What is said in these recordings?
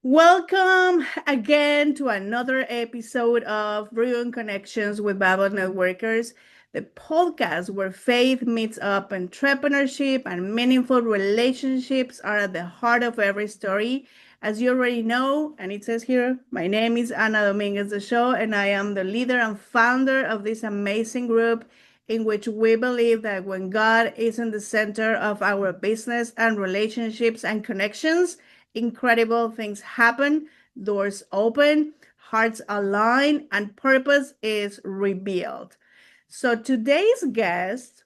Welcome again to another episode of Brewing Connections with Bible Networkers, the podcast where faith meets up entrepreneurship and meaningful relationships are at the heart of every story. As you already know, and it says here, my name is Ana Dominguez de Show, and I am the leader and founder of this amazing group in which we believe that when God is in the center of our business and relationships and connections, incredible things happen, doors open, hearts align, and purpose is revealed. So today's guest,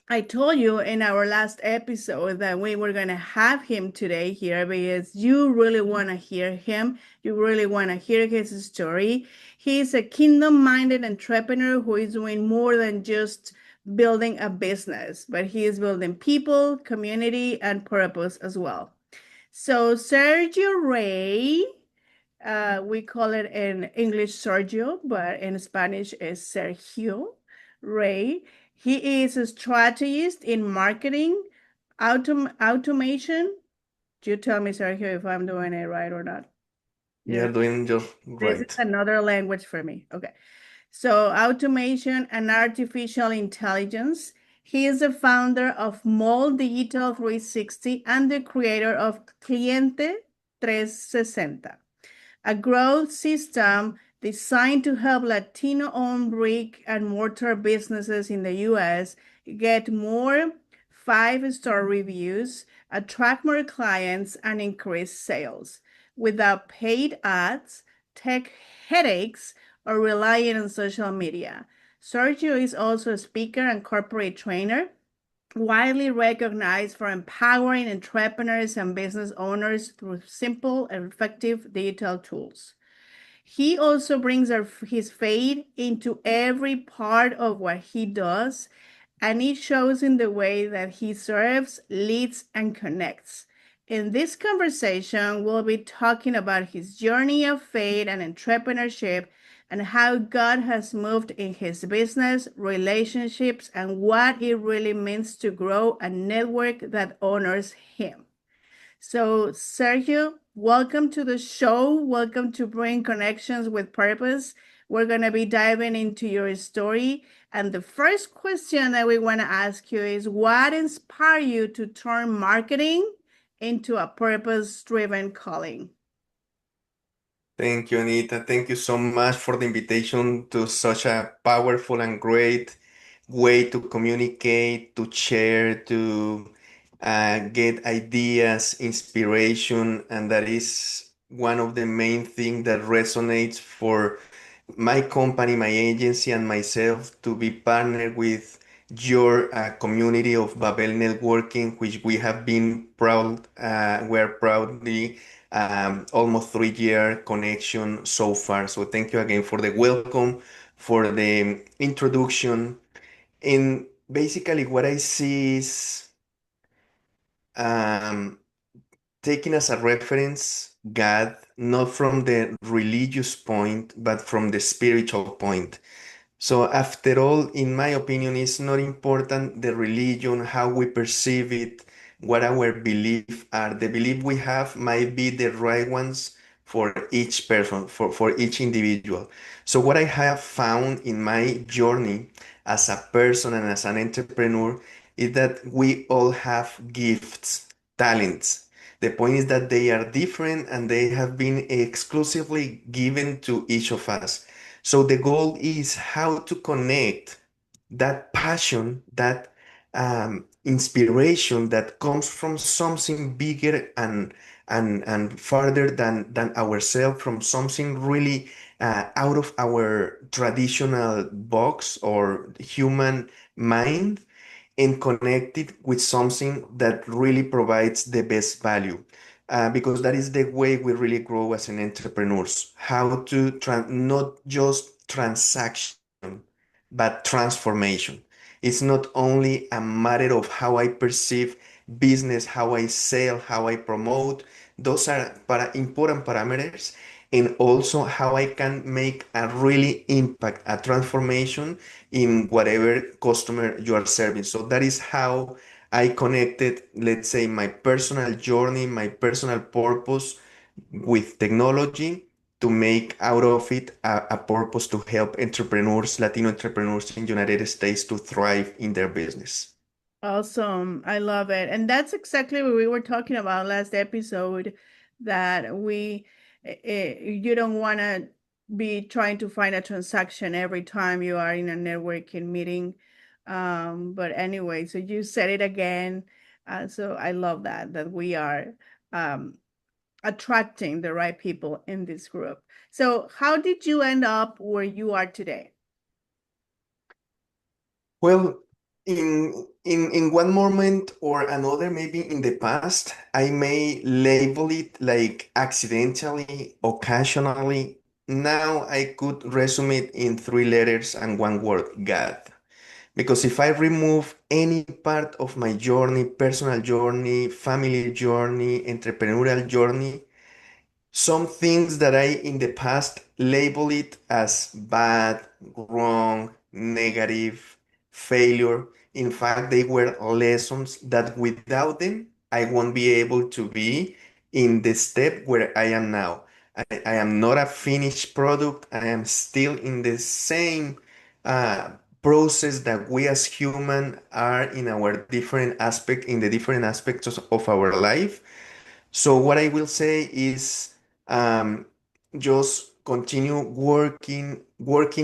I told you in our last episode that we were going to have him today here because you really want to hear him. You really want to hear his story. He's a kingdom minded entrepreneur who is doing more than just building a business, but he is building people, community, and purpose as well. So Sergio Rey, we call it in English Sergio, but in Spanish is Sergio Rey. He is a strategist in marketing, automation. You tell me, Sergio, if I'm doing it right or not. You're Yeah, doing just this is great. another language for me. Okay. So, automation and artificial intelligence. He is the founder of Mold Digital 360 and the creator of Cliente 360, a growth system designed to help Latino-owned brick and mortar businesses in the US get more five-star reviews, attract more clients, and increase sales without paid ads, tech headaches, or relying on social media. Sergio is also a speaker and corporate trainer, widely recognized for empowering entrepreneurs and business owners through simple and effective digital tools. He also brings his faith into every part of what he does, and it shows in the way that he serves, leads, and connects. In this conversation, we'll be talking about his journey of faith and entrepreneurship and how God has moved in his business, relationships, and what it really means to grow a network that honors him. So, Sergio, welcome to the show. Welcome to Bring Connections with Purpose. We're going to be diving into your story. And the first question that we want to ask you is what inspired you to turn marketing into a purpose driven calling? Thank you, Anita. Thank you so much for the invitation to such a powerful and great way to communicate, to share, to get ideas, inspiration, and that is one of the main things that resonates for my company, my agency, and myself to be partnered with your community of Babel Networking, which we have been proud, we're proudly almost 3 year connection so far. So thank you again for the welcome, for the introduction. And basically, what I see is um, taking as a reference God, not from the religious point, but from the spiritual point. So after all, in my opinion, it's not important the religion, how we perceive it, what our beliefs are. The belief we have might be the right ones for each person, for each individual. So what I have found in my journey as a person and as an entrepreneur is that we all have gifts, talents. The point is that they are different and they have been exclusively given to each of us. So the goal is how to connect that passion, that inspiration that comes from something bigger and farther than ourselves, from something really out of our traditional box or human mind, and connect it with something that really provides the best value. Because that is the way we really grow as an entrepreneurs. How to not just transaction, but transformation. It's not only a matter of how I perceive business, how I sell, how I promote. Those are important parameters, and also how I can make a really impact, a transformation in whatever customer you are serving. So that is how I connected, let's say, my personal journey, my personal purpose with technology to make out of it a purpose to help entrepreneurs, Latino entrepreneurs in United States to thrive in their business. Awesome. I love it. And that's exactly what we were talking about last episode, that you don't want to be trying to find a transaction every time you are in a networking meeting. But anyway, so you said it again. So I love that we are um, attracting the right people in this group. So how did you end up where you are today? Well, in one moment or another, maybe in the past, I may label it like accidentally, occasionally. Now I could resume it in three letters and one word, God. Because if I remove any part of my journey, personal journey, family journey, entrepreneurial journey, some things that I in the past label it as bad, wrong, negative, failure. In fact, they were lessons that without them, I won't be able to be in the step where I am now. I am not a finished product. I am still in the same uh, process that we as human are in our different aspect, in the different aspects of our life. So what I will say is um, just continue working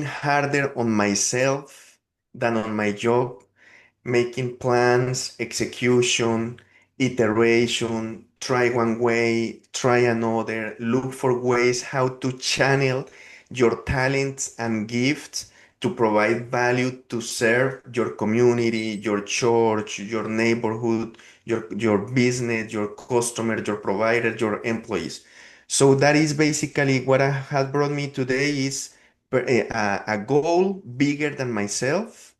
harder on myself than on my job, making plans, execution, iteration, try one way, try another, look for ways how to channel your talents and gifts to provide value to serve your community, your church, your neighborhood, your business, your customer, your provider, your employees. So that is basically what has brought me today is a goal bigger than myself,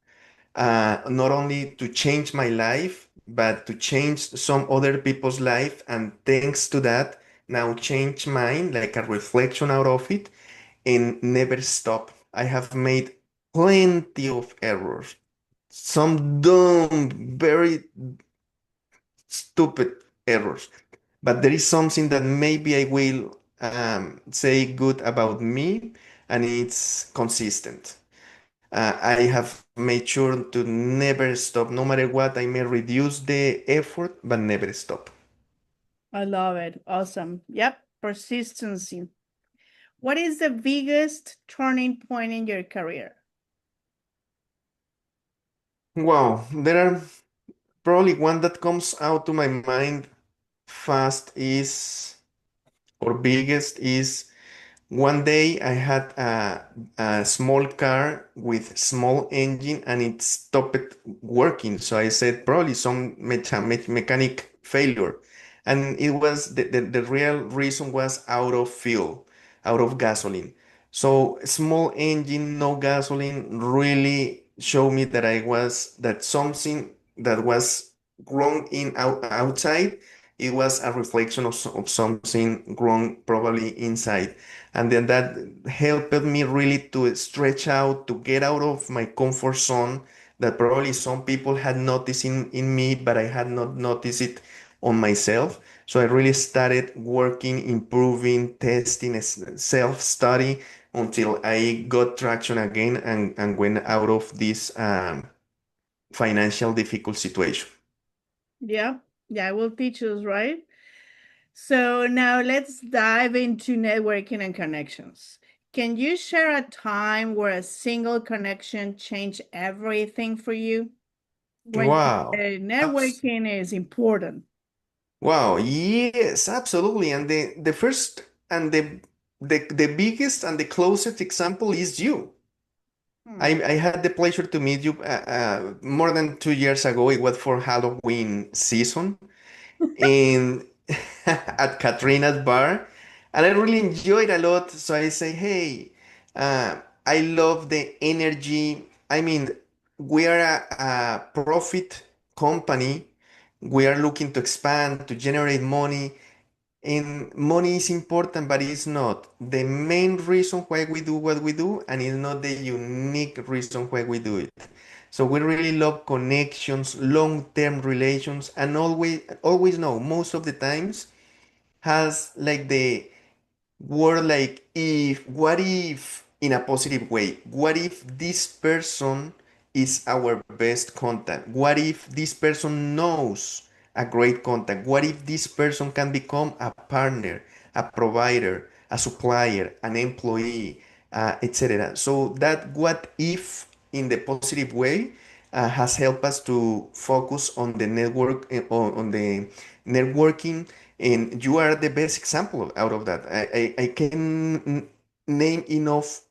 not only to change my life, but to change some other people's life. And thanks to that, now change mine, like a reflection out of it, and never stop. I have made plenty of errors, some dumb, very stupid errors. But there is something that maybe I will say good about me, and it's consistent. I have made sure to never stop. No matter what, I may reduce the effort, but never stop. I love it. Awesome. Yep. Persistency. What is the biggest turning point in your career? Wow, there are probably one that comes out to my mind fast is, or biggest is, one day I had a small car with small engine and it stopped working. So I said probably some mechanic failure. And it was the real reason was out of fuel, out of gasoline. So small engine, no gasoline really showed me that that something that was wrong outside, it was a reflection of something wrong probably inside. And then that helped me really to stretch out, to get out of my comfort zone that probably some people had noticed in me, but I had not noticed it on myself. So I really started working, improving, testing, self-study until I got traction again and went out of this financial difficult situation. Yeah. Yeah, it will teach us, right? So now let's dive into networking and connections. Can you share a time where a single connection changed everything for you? When you Wow. say networking is important. Wow, yes, absolutely. And the first and the biggest and the closest example is you. Hmm. I had the pleasure to meet you more than 2 years ago. It was for Halloween season in at Katrina's bar, and I really enjoyed a lot. So I say, hey, I love the energy. I mean, we are a profit company. We are looking to expand, to generate money, and money is important, but it's not the main reason why we do what we do, and it's not the unique reason why we do it. So we really love connections, long-term relations, and always know most of the times has like the word like if, what if in a positive way? What if this person is our best contact? What if this person knows a great contact? What if this person can become a partner, a provider, a supplier, an employee, etc.? So that what if in the positive way has helped us to focus on the network, on the networking, and you are the best example out of that. I can name enough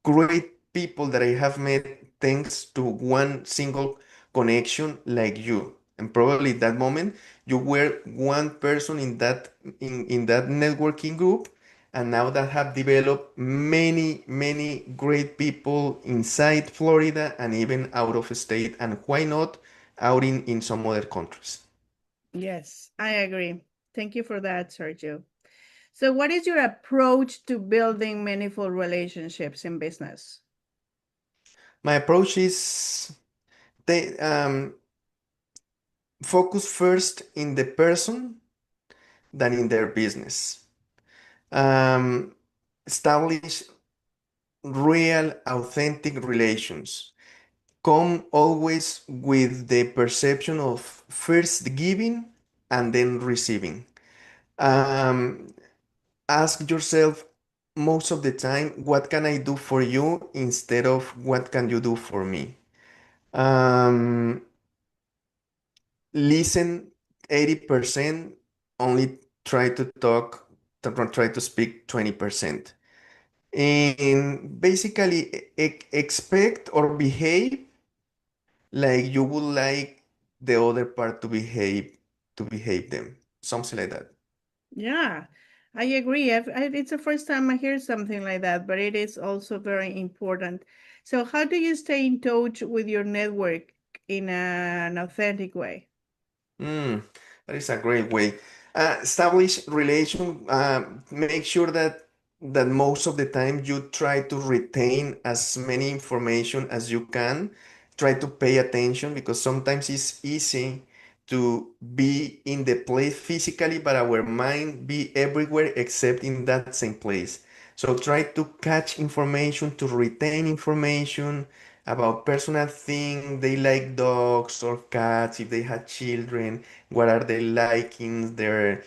great people that I have met thanks to one single connection like you. And probably at that moment you were one person in that networking group, and now that have developed many great people inside Florida and even out of state, and why not out in some other countries. Yes, I agree. Thank you for that, Sergio. So, what is your approach to building meaningful relationships in business? My approach is they focus first in the person than in their business. Um, Establish real, authentic relations. Come always with the perception of first giving and then receiving. Um, Ask yourself most of the time, what can I do for you instead of what can you do for me? Um, Listen 80%, only try to talk, try to speak 20%. And basically expect or behave like you would like the other part to behave them. Something like that. Yeah, I agree. It's the first time I hear something like that, but it is also very important. So, how do you stay in touch with your network in an authentic way? Mm, that is a great way. Establish relation. Make sure that most of the time you try to retain as many information as you can. Try to pay attention because sometimes it's easy to be in the place physically, but our mind be everywhere except in that same place. So try to catch information, to retain information about personal things. They like dogs or cats, if they had children, what are their likings, their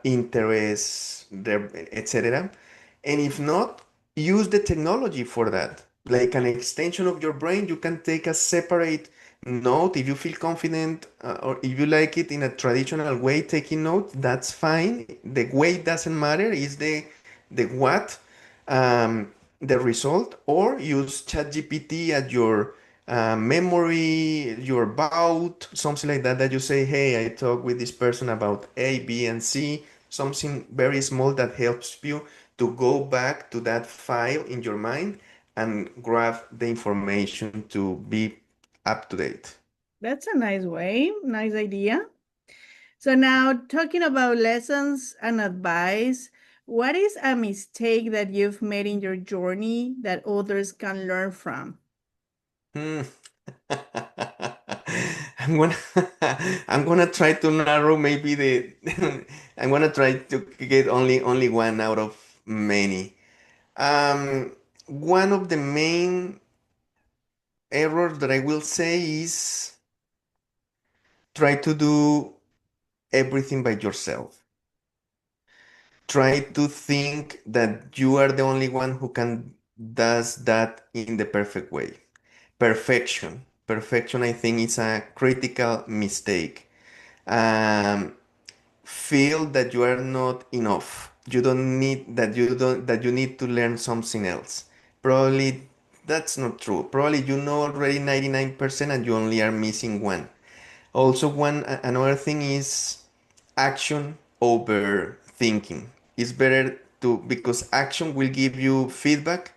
interests, their etc. And if not, use the technology for that. Like an extension of your brain, you can take a separate note if you feel confident, or if you like it in a traditional way, taking note, that's fine. The way doesn't matter, is the what, the result, or use ChatGPT at your memory, your about, something like that, that you say, hey, I talked with this person about A, B, and C, something very small that helps you to go back to that file in your mind and grab the information to be up to date. That's a nice way, nice idea. So, now talking about lessons and advice, what is a mistake that you've made in your journey that others can learn from? Hmm. I'm gonna I'm gonna try to narrow maybe the I'm gonna try to get only one out of many. One of the main errors that I will say is try to do everything by yourself. Try to think that you are the only one who can does that in the perfect way. Perfection, I think, is a critical mistake. Um, Feel that you are not enough. You don't need that you need to learn something else. Probably that's not true. Probably you know already 99% and you only are missing one. Also, another thing is action over thinking. It's better to, because action will give you feedback,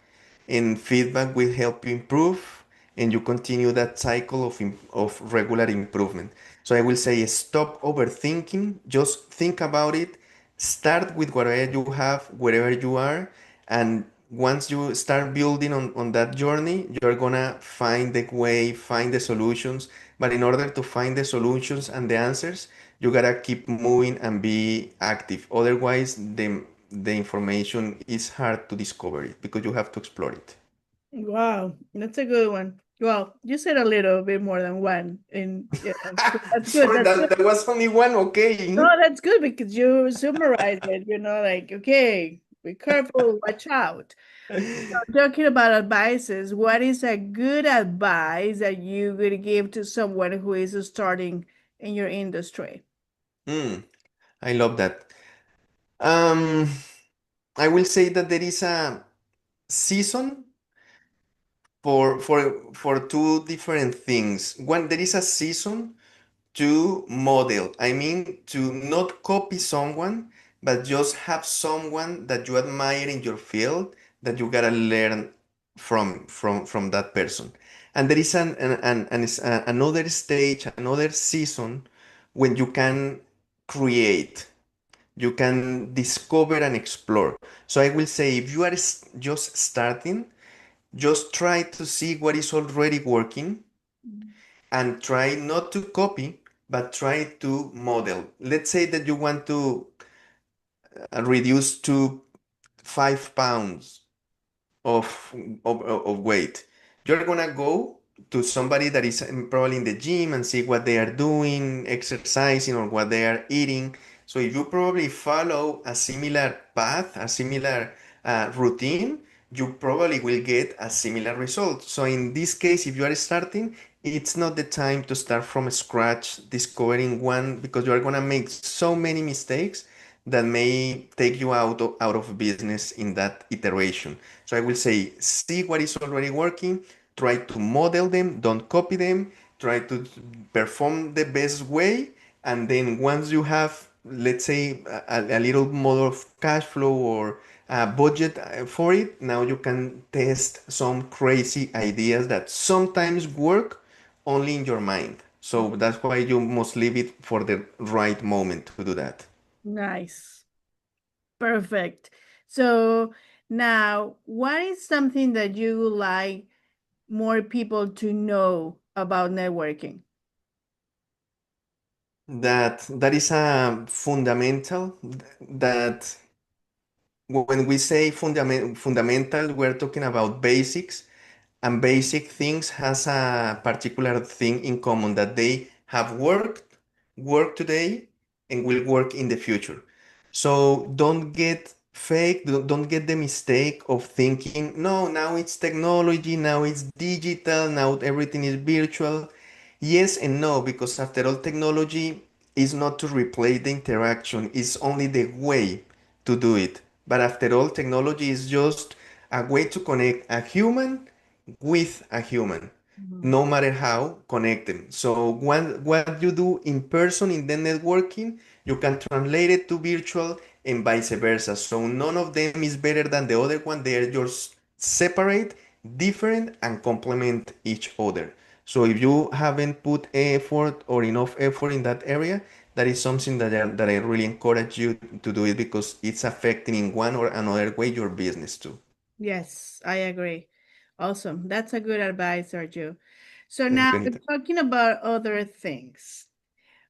and feedback will help you improve, and you continue that cycle of regular improvement. So I will say stop overthinking, just think about it, start with whatever you have, wherever you are, and once you start building on that journey, you're gonna find the way, find the solutions. But in order to find the solutions and the answers, You gotta keep moving and be active. Otherwise, the information is hard to discover it because you have to explore it. Wow, that's a good one. Well, you said a little bit more than one, and yeah, so that's good. Sorry, That's that, good. that was only one. No, Okay. that's good because you summarize it. Like, okay, be careful, watch out. Talking about advices, what is a good advice that you would give to someone who is starting in your industry? Hmm, I love that. Um, I will say that there is a season for two different things. One, there is a season to model. I mean, to not copy someone, but just have someone that you admire in your field that you gotta learn from that person. And there is another stage, another season when you can create, you can discover and explore. So I will say, if you are just starting, just try to see what is already working and try not to copy, but try to model. Let's say that you want to reduce to 5 pounds of, of weight. You're gonna go to somebody that is probably in the gym and see what they are doing, exercising, or what they are eating. So if you probably follow a similar path, a similar routine, you probably will get a similar result. So in this case, if you are starting, it's not the time to start from scratch, discovering one, because you are gonna make so many mistakes that may take you out of business in that iteration. So I will say, see what is already working, try to model them, don't copy them, try to perform the best way. And then once you have, let's say, a little more of cash flow or a budget for it, now you can test some crazy ideas that sometimes work only in your mind. So that's why you must leave it for the right moment to do that. Nice. Perfect. So now, what is something that you would like more people to know about networking? That is a fundamental that when we say fundamental, we're talking about basics, and basic things has a particular thing in common that they have work today, and will work in the future. So don't get fake, don't get the mistake of thinking, no, now it's technology, now it's digital, now everything is virtual. Yes and no, because after all, technology is not to replace the interaction, it's only the way to do it. But after all, technology is just a way to connect a human with a human, Mhm. no matter how, connect them. So what you do in person in the networking, you can translate it to virtual and vice versa. So none of them is better than the other one. They are just separate, different, and complement each other. So if you haven't put effort or enough effort in that area, that is something that I really encourage you to do it because it's affecting in one or another way your business too. Yes, I agree. Awesome. That's a good advice, Sergio. So Thank now you, Anita. talking about other things,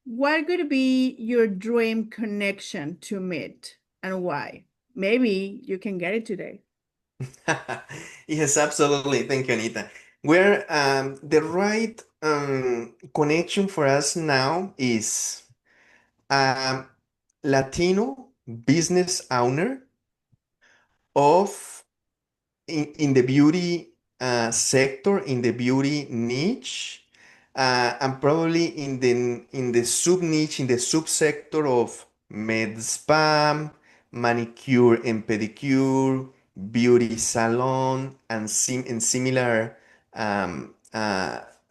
what could be your dream connection to meet and why? Maybe you can get it today. Yes, absolutely. Thank you, Anita. Where the right connection for us now is a Latino business owner of in the beauty sector, in the beauty niche, and probably in the sub niche, in the subsector of med spa, manicure and pedicure, beauty salon, and similar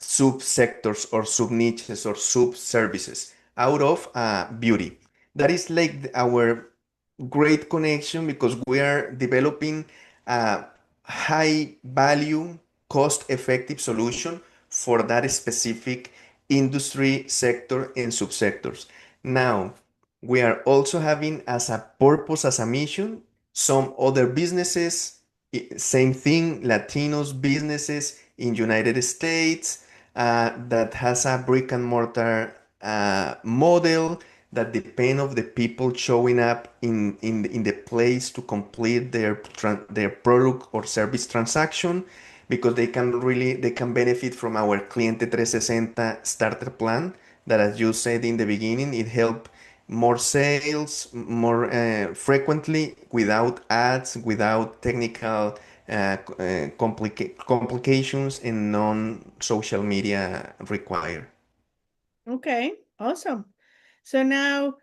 subsectors or sub niches or sub services out of beauty. That is like our great connection because we are developing a high value, cost effective solution for that specific industry sector and subsectors. Now, we are also having as a purpose, as a mission, some other businesses, same thing, Latinos businesses in United States that has a brick and mortar model that depend of the people showing up in the place to complete their product or service transaction, because they can benefit from our Cliente 360 starter plan that, as you said in the beginning, it help more sales more frequently without ads, without technical complications and non-social media required. Okay, awesome. So now,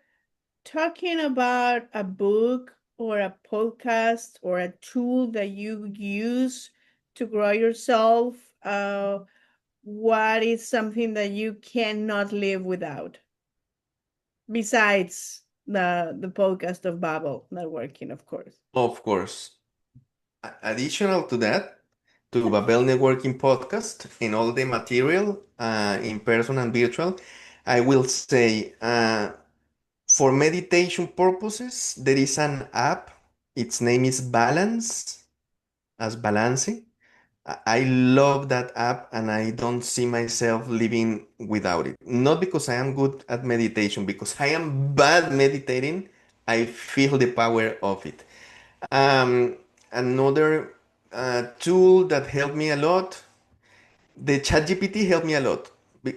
talking about a book or a podcast or a tool that you use to grow yourself, what is something that you cannot live without besides the podcast of Babel networking, of course? Of course, additional to that, to Babel Networking Podcast and all the material in person and virtual, I will say for meditation purposes, there is an app. Its name is Balance, as Balance. I love that app and I don't see myself living without it. Not because I am good at meditation, because I am bad meditating. I feel the power of it. Um, Another tool that helped me a lot, the ChatGPT helped me a lot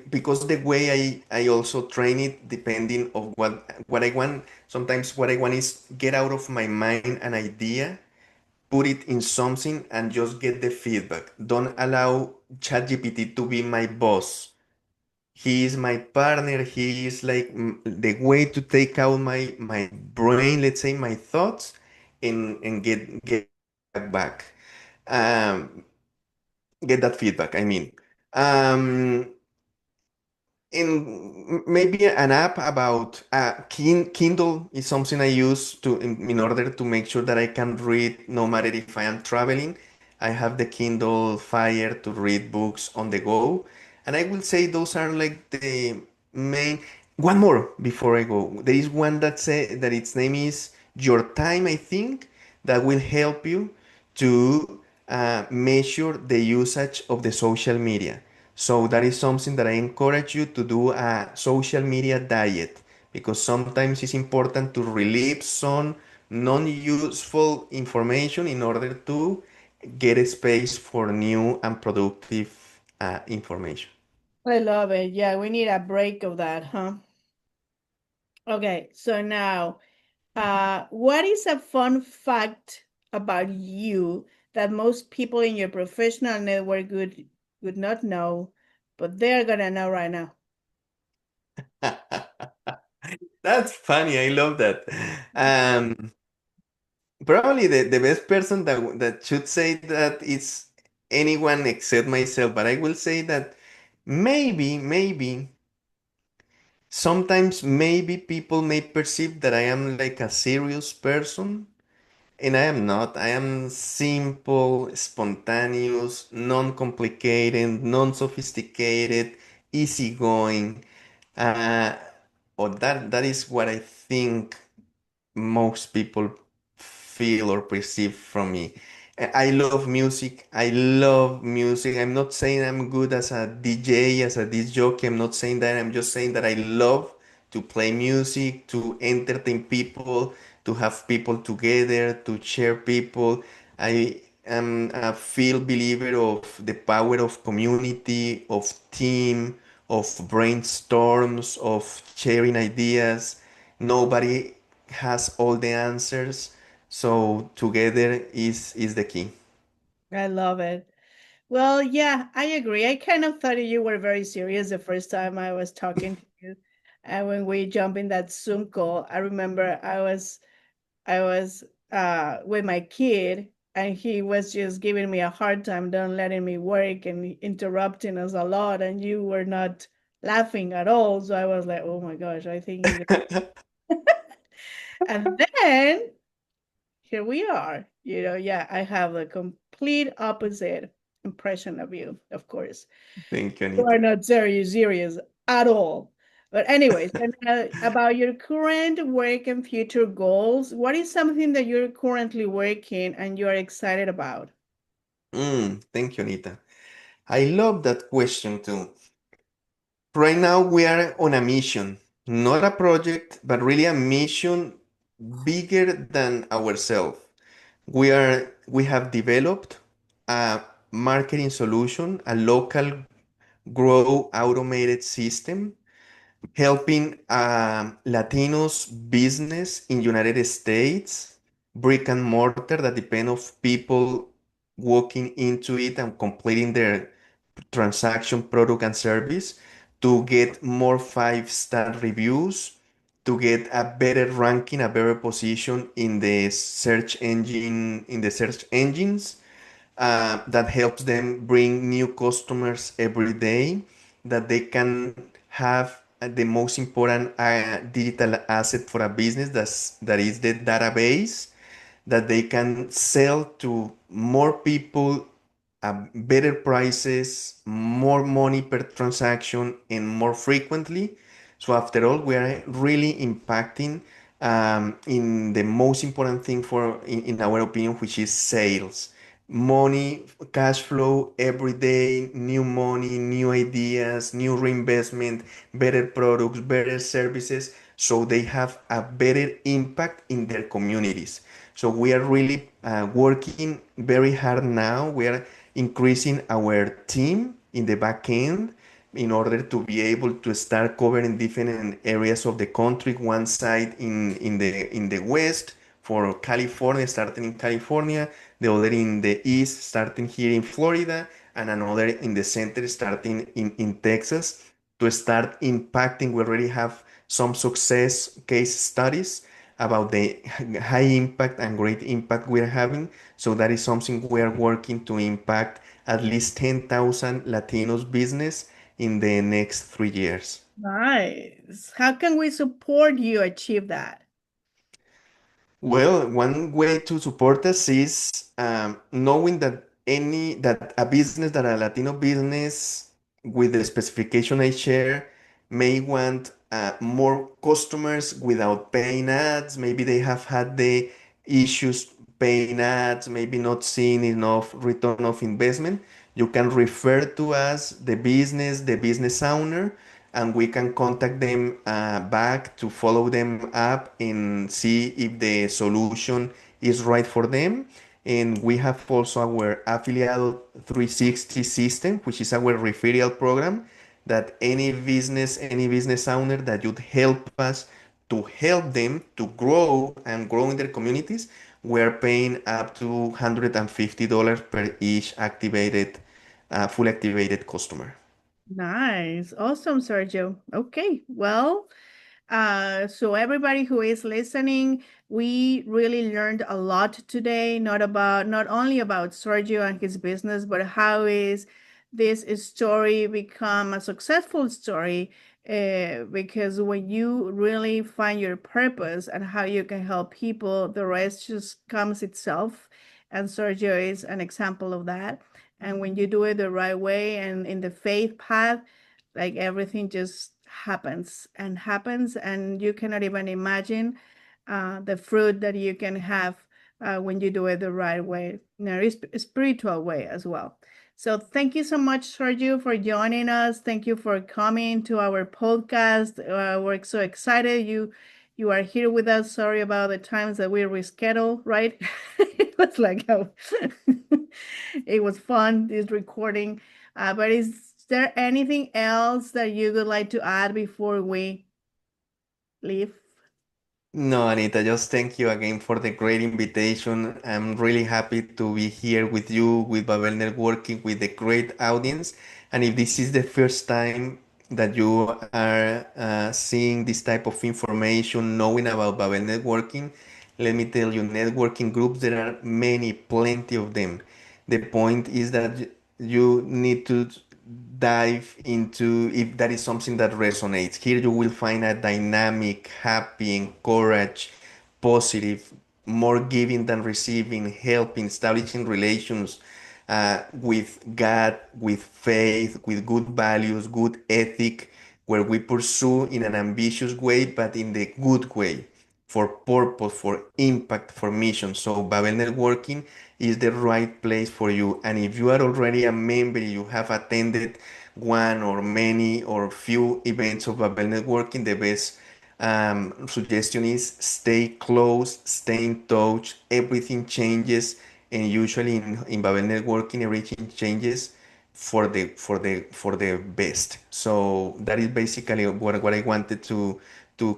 because the way I also train it depending of what I want. Sometimes what I want is get out of my mind an idea, put it in something and just get the feedback. Don't allow ChatGPT to be my boss. He is my partner. He is like the way to take out my brain, let's say my thoughts, and get back. Um, get that feedback. I mean, um, in maybe an app about Kindle is something I use in order to make sure that I can read no matter if I am traveling. I have the Kindle Fire to read books on the go, and I will say those are like the main. One more before I go. There is one that say that its name is Your Time, I think, that will help you to measure the usage of the social media. So that is something that I encourage you to do a social media diet, because sometimes it's important to relieve some non-useful information in order to get a space for new and productive information. I love it. Yeah, we need a break of that, huh? Okay, so now, what is a fun fact about you that most people in your professional network would not know, but they're gonna know right now? That's funny. I love that. Um, Probably the best person that should say that is anyone except myself, but I will say that maybe sometimes maybe people may perceive that I am like a serious person, and I am not. I am simple, spontaneous, non-complicated, non-sophisticated, easygoing. Uh, or that is what I think most people feel or perceive from me. I love music. I love music. I'm not saying I'm good as a DJ, as a disc jockey. I'm not saying that. I'm just saying that I love to play music, to entertain people, to have people together, to share people. I am a full believer of the power of community, of team, of brainstorms, of sharing ideas. Nobody has all the answers, so together is the key. I love it. Well, yeah, I agree. I kind of thought you were very serious the first time I was talking to you. And when we jump in that Zoom call, I remember I was with my kid and he was just giving me a hard time, don't letting me work and interrupting us a lot, and you were not laughing at all. So I was like, oh my gosh, I think he's and then here we are. Yeah, I have a complete opposite impression of you, of course. Thank you, You are Anita. not serious at all. But anyways, and about your current work and future goals, what is something that you're currently working and you're excited about? Thank you, Anita. I love that question too. Right now, we are on a mission, not a project, but really a mission bigger than ourselves. We have developed a marketing solution, a local grow automated system helping Latinos business in United States, brick and mortar that depend of people walking into it and completing their transaction, product, and service to get more five-star reviews, to get a better ranking, a better position in the search engines that helps them bring new customers every day, that they can have the most important digital asset for a business that is the database, that they can sell to more people at better prices, more money per transaction, and more frequently. So after all, we are really impacting in the most important thing in our opinion, which is sales. Money, cash flow every day, new money, new ideas, new reinvestment, better products, better services, so they have a better impact in their communities. So we are really working very hard now. We are increasing our team in the back end in order to be able to start covering different areas of the country. One side in the west for California, starting in California, the other in the east, starting here in Florida, and another in the center, starting in Texas, to start impacting. We already have some success case studies about the high impact and great impact we're having. So that is something we are working to impact at least 10,000 Latinos business in the next 3 years. Nice. How can we support you achieve that? Well, one way to support us is knowing that a business, that a Latino business with the specification I share may want more customers without paying ads. Maybe they have had the issues paying ads, maybe not seeing enough return of investment. You can refer to us, the business owner, and we can contact them back to follow them up and see if the solution is right for them. And we have also our affiliate 360 system, which is our referral program that any business owner that would help us to help them to grow and grow in their communities, we're paying up to $150 per each fully activated customer. Nice. Awesome, Sergio. Okay. Well, so everybody who is listening, we really learned a lot today, not only about Sergio and his business, but how is this story become a successful story? Because when you really find your purpose and how you can help people, the rest just comes itself. And Sergio is an example of that. And when you do it the right way and in the faith path, like everything just happens, and you cannot even imagine the fruit that you can have when you do it the right way, spiritual way as well. So thank you so much, Sergio, for joining us. Thank you for coming to our podcast. We're so excited you are here with us. Sorry about the times that we rescheduled, right? It was like it was fun, this recording. But is there anything else that you would like to add before we leave? No, Anita, just thank you again for the great invitation. I'm really happy to be here with you, with Babel Networking, with the great audience. And if this is the first time that you are seeing this type of information, knowing about Babel Networking, let me tell you, networking groups, there are many, plenty of them. The point is that you need to dive into if that is something that resonates. Here you will find a dynamic, happy, encouraged, positive, more giving than receiving, helping, establishing relations with God, with faith, with good values, good ethic, where we pursue in an ambitious way, but in the good way, for purpose, for impact, for mission. So Babel Networking is the right place for you. And if you are already a member, you have attended one or many or few events of Babel networking, the best suggestion is stay close, stay in touch. Everything changes, and usually in Babel networking, everything changes for the best. So that is basically what I wanted to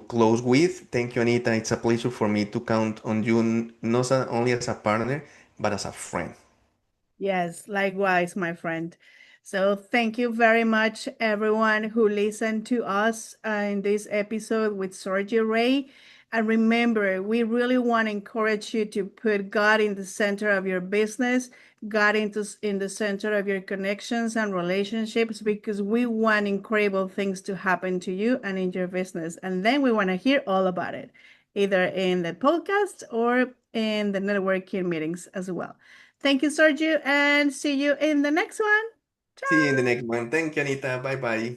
close with. Thank you, Anita. It's a pleasure for me to count on you not only as a partner but as a friend. Yes, likewise, my friend. So thank you very much, everyone who listened to us in this episode with Sergio Rey. And remember, we really want to encourage you to put God in the center of your business, God in the center of your connections and relationships, because we want incredible things to happen to you and in your business. And then we want to hear all about it, either in the podcast or in the networking meetings as well. Thank you, Sergio, and see you in the next one. See you in the Ciao. next one. Thank you, Anita. Bye bye.